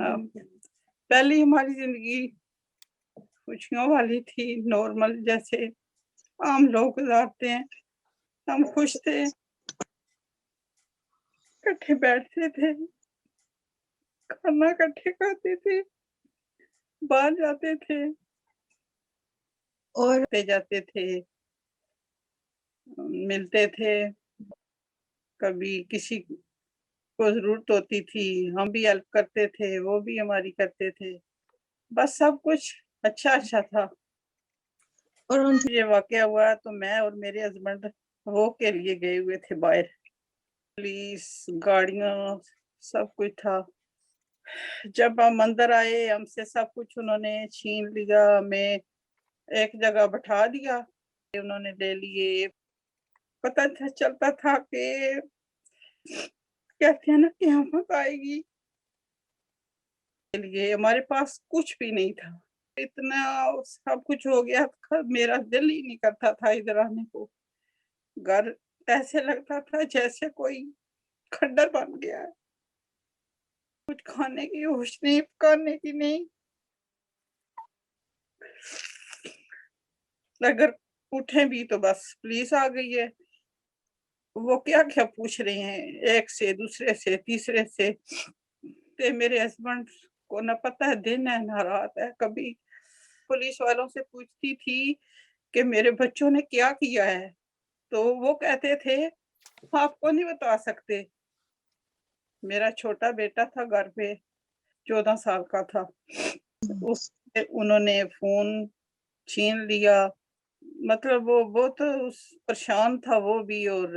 पहले हमारी जिंदगी खुशियों वाली थी, नॉर्मल जैसे आम लोग गुजारते हैं। हम खुश थे, इकट्ठे बैठते थे, खाना इकट्ठे खाते थे, बाहर जाते थे और जाते थे, मिलते थे। कभी किसी को जरूरत होती थी हम भी हेल्प करते थे, वो भी हमारी करते थे। बस सब कुछ अच्छा अच्छा था। और ये वाकया हुआ तो मैं और मेरे हस्बैंड वो के लिए गए हुए थे बाहर। पुलिस, गाड़ियां, सब कुछ था। जब हम अंदर आए हमसे सब कुछ उन्होंने छीन लिया, हमें एक जगह बैठा दिया, उन्होंने ले लिए। पता था चलता था कि कहते हैं ना कि कियामत आएगी। लिए हमारे पास कुछ भी नहीं था, इतना सब कुछ हो गया था, मेरा दिल ही नहीं करता था इधर आने को। घर ऐसे लगता था जैसे कोई खंडर बन गया है। कुछ खाने की होश नहीं, पकाने की नहीं। अगर उठे भी तो बस पुलिस आ गई है, वो क्या क्या पूछ रहे हैं, एक से दूसरे से तीसरे से। ते मेरे हस्बैंड को ना पता है दिन है ना रात है। कभी पुलिस वालों से पूछती थी कि मेरे बच्चों ने क्या किया है, तो वो कहते थे आपको नहीं बता सकते। मेरा छोटा बेटा था घर पे, 14 साल का था, उससे उन्होंने फोन छीन लिया। मतलब वो बहुत परेशान था वो भी, और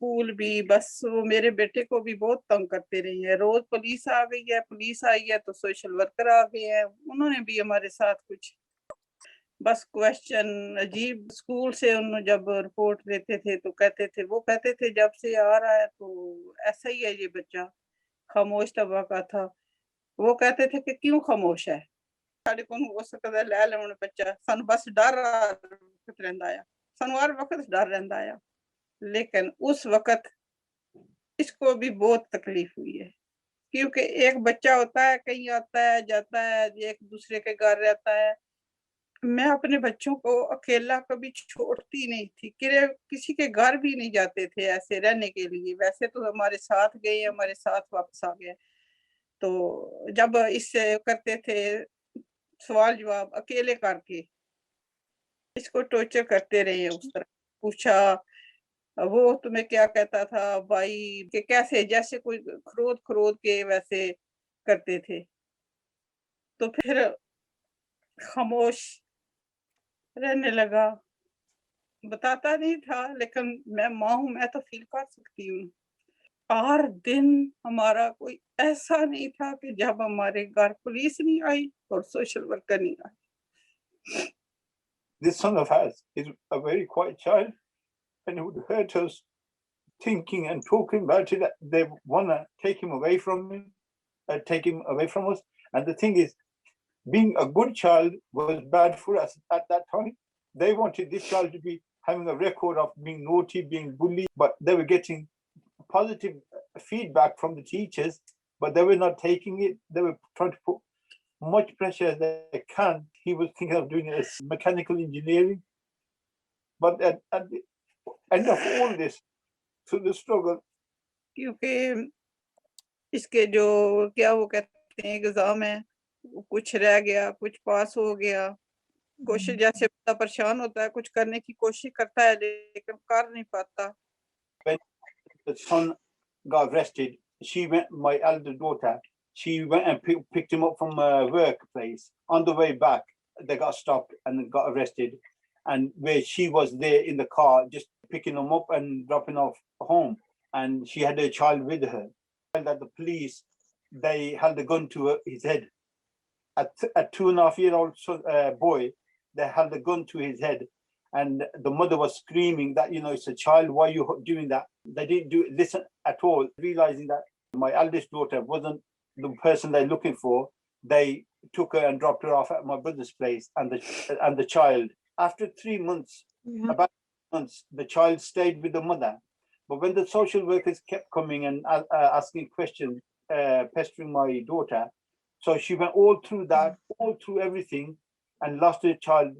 स्कूल भी। बस वो मेरे बेटे को भी बहुत तंग करते रही है। रोज पुलिस आ गई है, पुलिस आई है तो सोशल वर्कर आ गए हैं, उन्होंने भी हमारे साथ कुछ बस क्वेश्चन अजीब। स्कूल से उन्होंने जब रिपोर्ट देते थे तो कहते थे, वो कहते थे जब से आ रहा है तो ऐसा ही है ये बच्चा, खामोश तबा का था। वो कहते थे कि क्यों खामोश है, साढ़े को हो सकता है ले लेने बच्चा, सन बस डर रहता है, सानू हर वक्त डर रहता है। लेकिन उस वक्त इसको भी बहुत तकलीफ हुई है, क्योंकि एक बच्चा होता है, कहीं आता है जाता है, एक दूसरे के घर रहता है। मैं अपने बच्चों को अकेला कभी छोड़ती नहीं थी, किसी के घर भी नहीं जाते थे ऐसे रहने के लिए। वैसे तो हमारे साथ गए, हमारे साथ वापस आ गए। तो जब इससे करते थे सवाल जवाब अकेले करके, इसको टॉर्चर करते रहे। उस तरह पूछा, वो तुम्हें क्या कहता था भाई, कि कैसे जैसे कोई खरोद खरोद के वैसे करते थे। तो फिर खामोश रहने लगा, बताता नहीं था। लेकिन मैं माँ हूं, मैं तो फील कर सकती हूँ। हर दिन हमारा कोई ऐसा नहीं था कि जब हमारे घर पुलिस नहीं आई और सोशल वर्कर नहीं आई। This son of ours is a very quiet child, and it would hurt us thinking and talking about it, that they want to take him away from him, take him away from us. And the thing is, being a good child was bad for us at that time. They wanted this child to be having a record of being naughty, being bullied, but they were getting positive feedback from the teachers, but they were not taking it. They were trying to put much pressure as they can. He was thinking of doing a mechanical engineering. But at the end of all this, through the struggle, क्योंकि इसके जो क्या वो कहते हैं exam है, कुछ रह गया, कुछ पास हो गया। कोशिश जैसे बड़ा परेशान होता है, कुछ करने की कोशिश करता है लेकिन कर नहीं पाता। when the son got arrested, my elder daughter, she went and picked him up from a workplace. On the way back, they got stopped and got arrested. And where she was there in the car, just picking him up and dropping off home. And she had a child with her. And that the police, they held a gun to his head. A 2.5-year-old boy, they held a gun to his head. And the mother was screaming that, it's a child, why are you doing that? They didn't listen at all, realizing that my eldest daughter wasn't the person they're looking for. They took her and dropped her off at my brother's place, and the child. After 3 months, about 3 months, the child stayed with the mother. But when the social workers kept coming and asking questions, pestering my daughter, So she went all through that, all through everything, and lost her child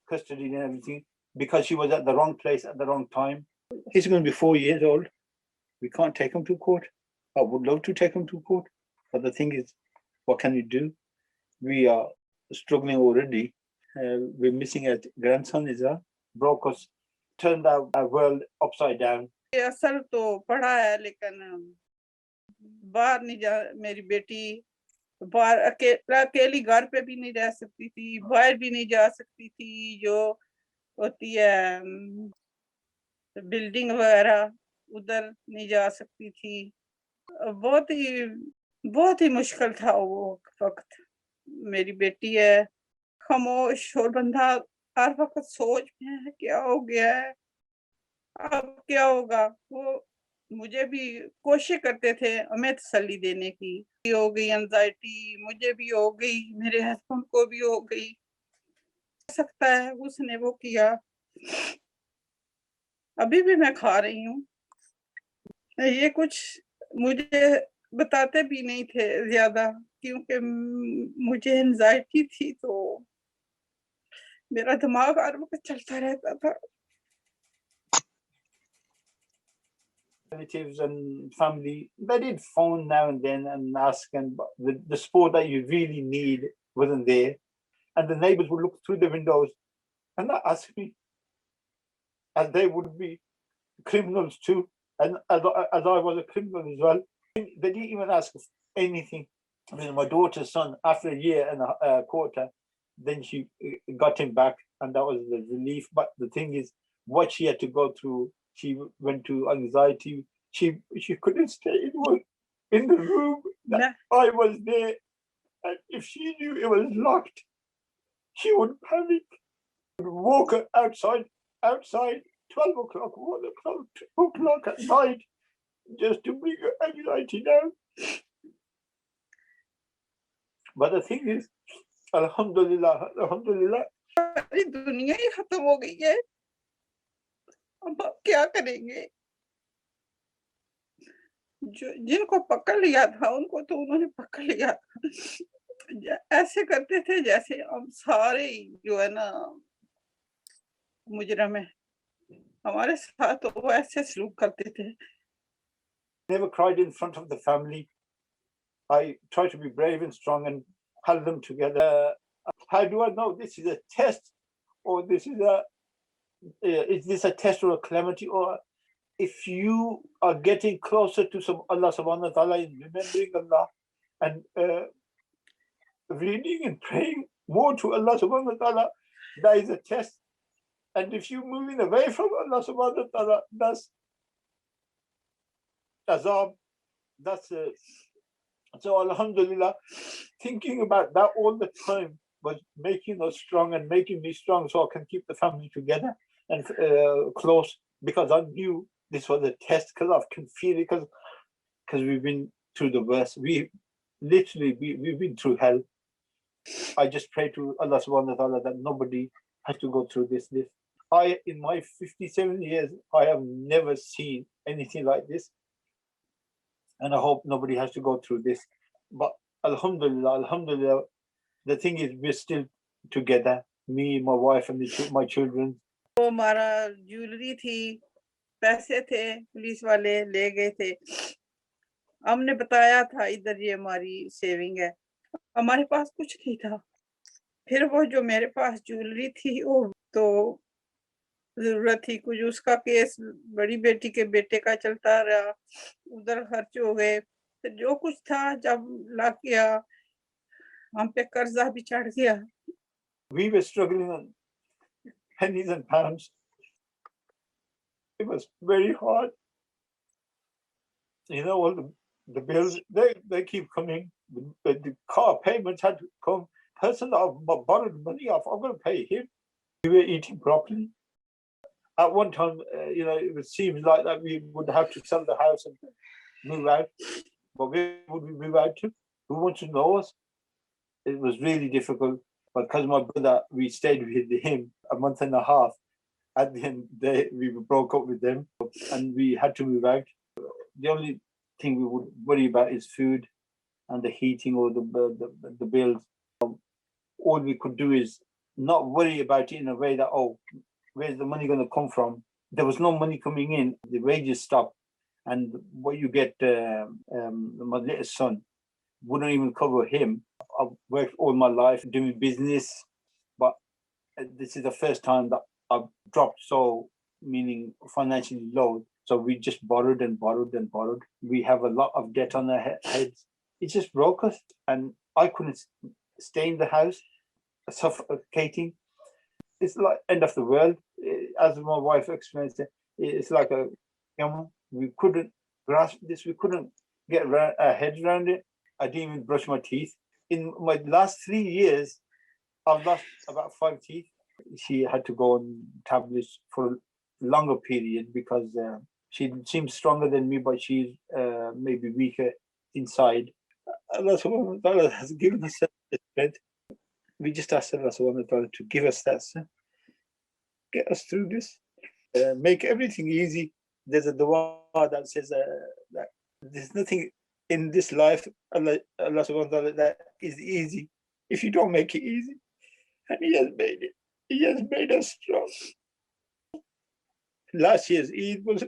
custody and everything because she was at the wrong place at the wrong time. He's going to be 4 years old. We can't take him to court. I would love to take him to court, but the thing is, what can you do? We are struggling already. We're missing a grandson as well. Broke us, turned our world upside down. असर तो पड़ा है, लेकिन बाहर नहीं जा, मेरी बेटी बाहर अकेली घर पे भी नहीं रह सकती थी, बाहर भी नहीं जा सकती थी, जो होती है बिल्डिंग वगैरह उधर नहीं जा सकती थी। बहुत ही मुश्किल था वो वक्त। मेरी बेटी है, खामोश और बंदा हर वक्त सोच में है क्या हो गया है, अब क्या होगा। वो मुझे भी कोशिश करते थे हमें तसल्ली देने की, हो गई एंजाइटी, मुझे भी हो गई, मेरे हस्बैंड को भी हो गई, सकता है उसने वो किया। अभी भी मैं खा रही हूँ। ये कुछ मुझे बताते भी नहीं थे ज्यादा, क्योंकि मुझे एंजाइटी थी, तो मेरा दिमाग हर वक्त चलता रहता था। Relatives and family, they did phone now and then and ask, and the support that you really need wasn't there. And the neighbors would look through the windows and not ask me, as they would be criminals too, and as I was a criminal as well. They didn't even ask us anything. I mean, my daughter's son, after a year and a quarter, then she got him back, and that was the relief. But the thing is, what she had to go through, she went to anxiety. She couldn't stay in the room that I was there, and if she knew it was locked, she would panic. Would walk outside 12 o'clock, 1 o'clock, 2 o'clock at night, just to bring her anxiety down. But the thing is, Alhamdulillah, सारी दुनिया ही खत्म हो गई है, अब आप क्या करेंगे। जिनको पकड़ लिया था उनको तो उन्होंने पकड़ लिया था, ऐसे करते थे जैसे हम सारे जो है ना मुजरम है, हमारे साथ तो वो ऐसे सलूक करते थे। Never cried in front of the family. I try to be brave and strong and held them together. How do I know this is a test, or this is this a test or a calamity? Or if you are getting closer to Allah subhanahu wa ta'ala and remembering Allah and reading and praying more to Allah subhanahu wa ta'ala, that is a test. And if you're moving away from Allah subhanahu wa ta'ala, that's azab. That's so alhamdulillah, thinking about that all the time was making us strong and making me strong, so I can keep the family together and close, because I knew this was a test, because I can feel it, because we've been through the worst. We've been through hell. I just pray to Allah subhanahu wa ta'ala that nobody has to go through this. In my 57 years, I have never seen anything like this. And I hope nobody has to go through this. But alhamdulillah, the thing is, we're still together, me, my wife, and my children. वो हमारा jewellery थी, पैसे थे, police वाले ले गए थे। हमने बताया था इधर ये हमारी सेविंग है, हमारे पास कुछ नहीं था। फिर वो जो मेरे पास ज्वेलरी थी वो तो जरूरत थी कुछ, उसका केस बड़ी बेटी के बेटे का चलता रहा, उधर खर्च हो गए। फिर जो कुछ था जब लग गया, हम पे कर्जा भी चढ़ गया। We were struggling on pennies and pounds. It was very hard. You know, all the bills, they keep coming. The car payments had to come. Person that I've borrowed money off, I'm going to pay him. We were eating properly. At one time, it seems like that we would have to sell the house and move out. But where would we move out to? Who wants to know us? It was really difficult. But because my brother, we stayed with him a month and a half. At the end, we broke up with them and we had to move out. The only thing we would worry about is food. and the heating or the bills. All we could do is not worry about it in a way that, oh, where's the money going to come from? There was no money coming in. The wages stopped, and what you get, my little son wouldn't even cover him. I've worked all my life doing business, but this is the first time that I've dropped so, meaning financially low. So we just borrowed and borrowed and borrowed. We have a lot of debt on our heads. It just broke us, and I couldn't stay in the house, suffocating. It's like end of the world. As my wife experienced it, it's like we couldn't grasp this. We couldn't get our heads around it. I didn't even brush my teeth. In my last 3 years, I've lost about 5 teeth. She had to go on tablets for a longer period because she seems stronger than me, but she's maybe weaker inside. Allah subhanahu wa ta'ala has given us that strength. We just ask Allah subhanahu wa ta'ala to give us that strength, get us through this, make everything easy. There's a dua that says that there's nothing in this life, Allah subhanahu wa ta'ala, that is easy if you don't make it easy. And He has made it. He has made us strong. Last year's Eid was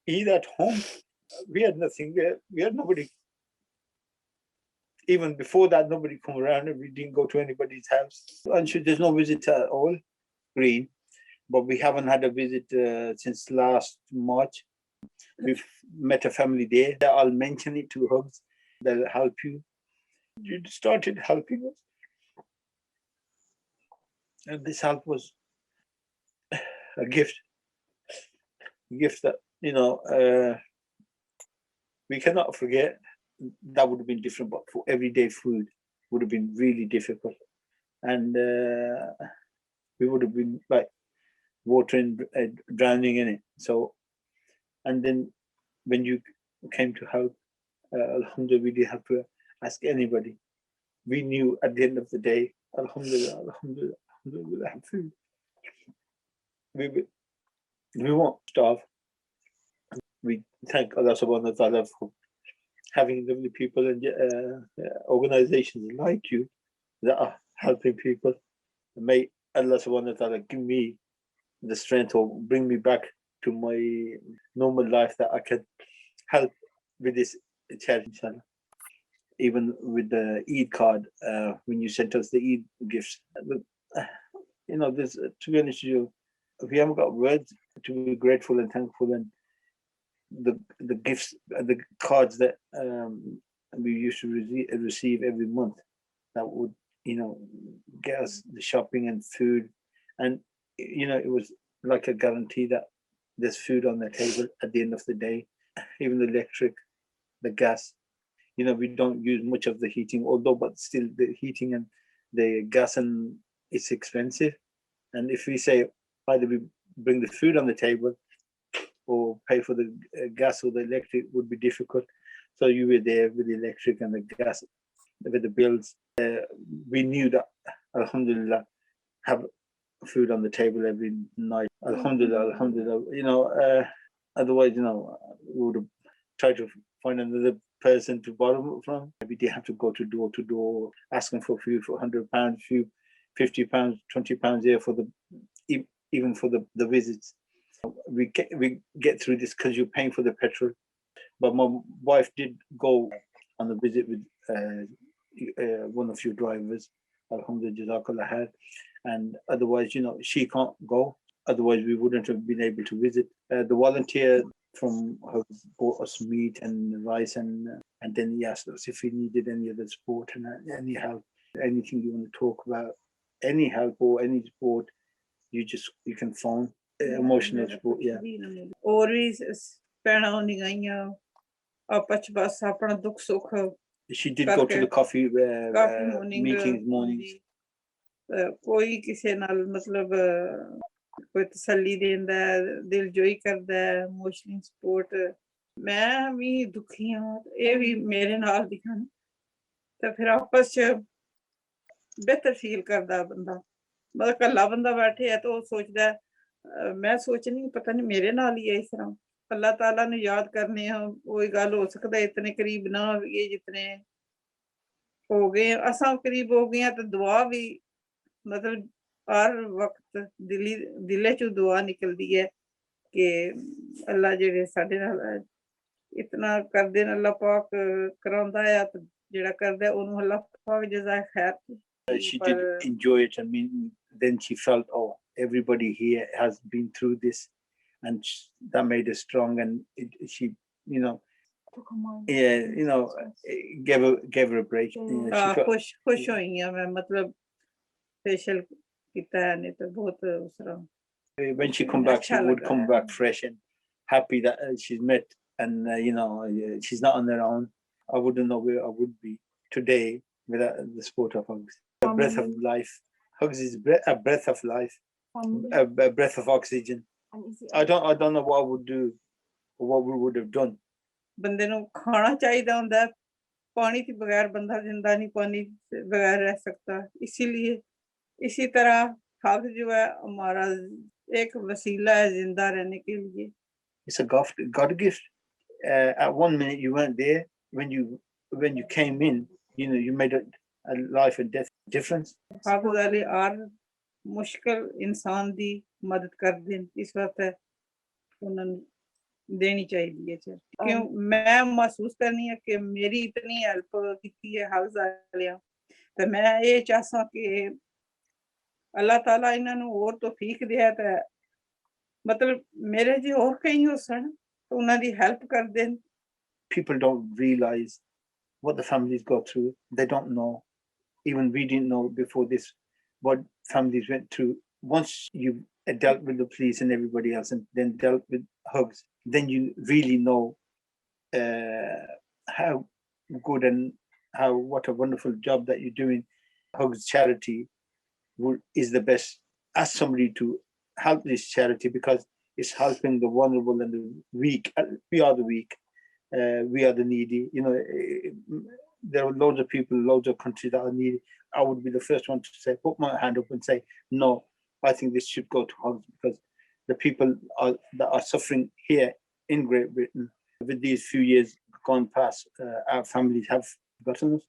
Eid at home. We had nothing. We had nobody. Even before that, nobody come around, and we didn't go to anybody's house. And there's no visit at all, Green. But we haven't had a visit since last March. We've met a family there. I'll mention it to Hugs. They'll help you. You started helping us. And this help was a gift. A gift that, we cannot forget. That would have been different, but for everyday food would have been really difficult. And we would have been like watering, drowning in it. So, and then when you came to help, alhamdulillah, we didn't have to ask anybody. We knew at the end of the day, alhamdulillah, alhamdulillah, alhamdulillah, we'll have food. We won't starve. We thank Allah subhanahu wa ta'ala for having lovely people and organizations like you that are helping people. May Allah subhanahu wa ta'ala give me the strength or bring me back to my normal life that I can help with this charity, inshallah. Even with the Eid card, when you sent us the Eid gifts, there's, to be honest with you, we haven't got words to be grateful and thankful. And the gifts, the cards that we used to receive every month, that would, get us the shopping and food. And, it was like a guarantee that there's food on the table at the end of the day. Even the electric, the gas, we don't use much of the heating, but still the heating and the gas, and it's expensive. And if we say either we bring the food on the table or pay for the gas or the electric, would be difficult. So you were there with the electric and the gas, with the bills. We knew that, alhamdulillah, have food on the table every night. Alhamdulillah, alhamdulillah. Otherwise, we would have tried to find another person to borrow from. Maybe they have to go to door, asking for food for £100, few £50, £20 here for even for the visits. We get through this because you're paying for the petrol. But my wife did go on a visit with one of your drivers, alhamdulillah, jazakallah, and otherwise, she can't go. Otherwise, we wouldn't have been able to visit. The volunteer from her bought us meat and rice, and then he asked us if we needed any other support and any help, anything you want to talk about, any help or any support, you can phone. Emotional support, yeah. Always She did go to the coffee meetings mornings. कोई किसी नाल मतलब कोई तसल्ली देंदा दिलजोई करदा emotional support मैं भी दुखी हां ये भी मेरे नाल दिखन ते फिर आपस च बेहतर फील करदा बंदा मतलब कल्ला बंदा बैठे है तो सोचदा मैं सोचनी पता नहीं मेरे नाल ही है इस तरह अल्लाह ताला ने याद करने हैं वही गल हो सकदा इतने करीब ना होइए जितने हो गए असां करीब हो गए तो दुआ भी मतलब हर वक्त दिले चो दुआ निकलदी है कि अल्लाह जेड़े साडे नाल इतना कर देन अल्लाह पाक करांदा है तो जेड़ा करदा है ओनू अल्लाह पाक जज़ाए खैर She did enjoy it. I mean, then she felt, oh, everybody here has been through this, and that made her strong. And she, you know, yeah, you know, gave her a break. खुश हुई हैं मैं मतलब facial कीता है नहीं तो बहुत उसरा when she come back, she would come back fresh and happy that she's met, and you know, she's not on her own. I wouldn't know where I would be today without the support of Hugs. A breath of life. Hugs is a breath of life, a breath of oxygen. I don't know what I would do or what we would have done. बंदे नू खाना चाहिदा हुंदा है पानी के बगैर बंदा जिंदा नहीं पानी से बगैर रह सकता इसीलिए इसी तरह हक जो है हमारा एक वसीला है जिंदा रहने के लिए It's a God gift. At one minute you weren't there. When you came in, you know, you made a life and death difference. हक वाले और मुश्किल इंसान दी मदद कर देन इस वक्त उन्होंने देनी चाहिए है क्यों मैं महसूस करनी है कि मेरी इतनी हेल्प की है हक वालियां तो मैं ये चाहता कि अल्लाह ताला इन्हां नू और तौफीक दे ते मतलब मेरे जी और कहीं हो सन तो उन्हां दी हेल्प कर then People don't realize what the families go through. They don't know. Even we didn't know before this what families went through. Once you dealt with the police and everybody else and then dealt with Hugs, then you really know how good and what a wonderful job that you're doing. Hugs charity is the best. Ask somebody to help this charity because it's helping the vulnerable and the weak. We are the weak. We are the needy. You know, there are loads of people, loads of countries that are needy. I would be the first one to say, put my hand up and say, no, I think this should go to Hugs because the people that are suffering here in Great Britain with these few years gone past, our families have forgotten us.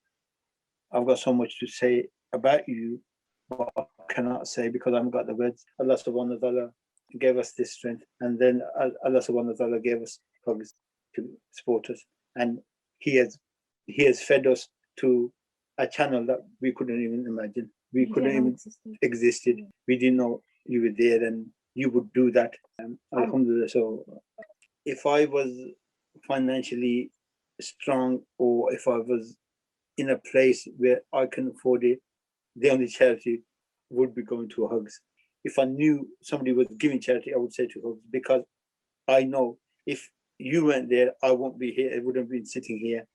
I've got so much to say about you, but I cannot say because I haven't got the words. Allah subhanahu wa ta'ala gave us this strength, and then Allah subhanahu wa ta'ala gave us Hugs to support us, and he has fed us to a channel that we couldn't even imagine. We couldn't even existed. We didn't know you were there and you would do that. Alhamdulillah. So if I was financially strong or if I was in a place where I can afford it, the only charity would be going to Hugs. If I knew somebody was giving charity, I would say to Hugs because I know if you weren't there, I won't be here. I wouldn't have been sitting here.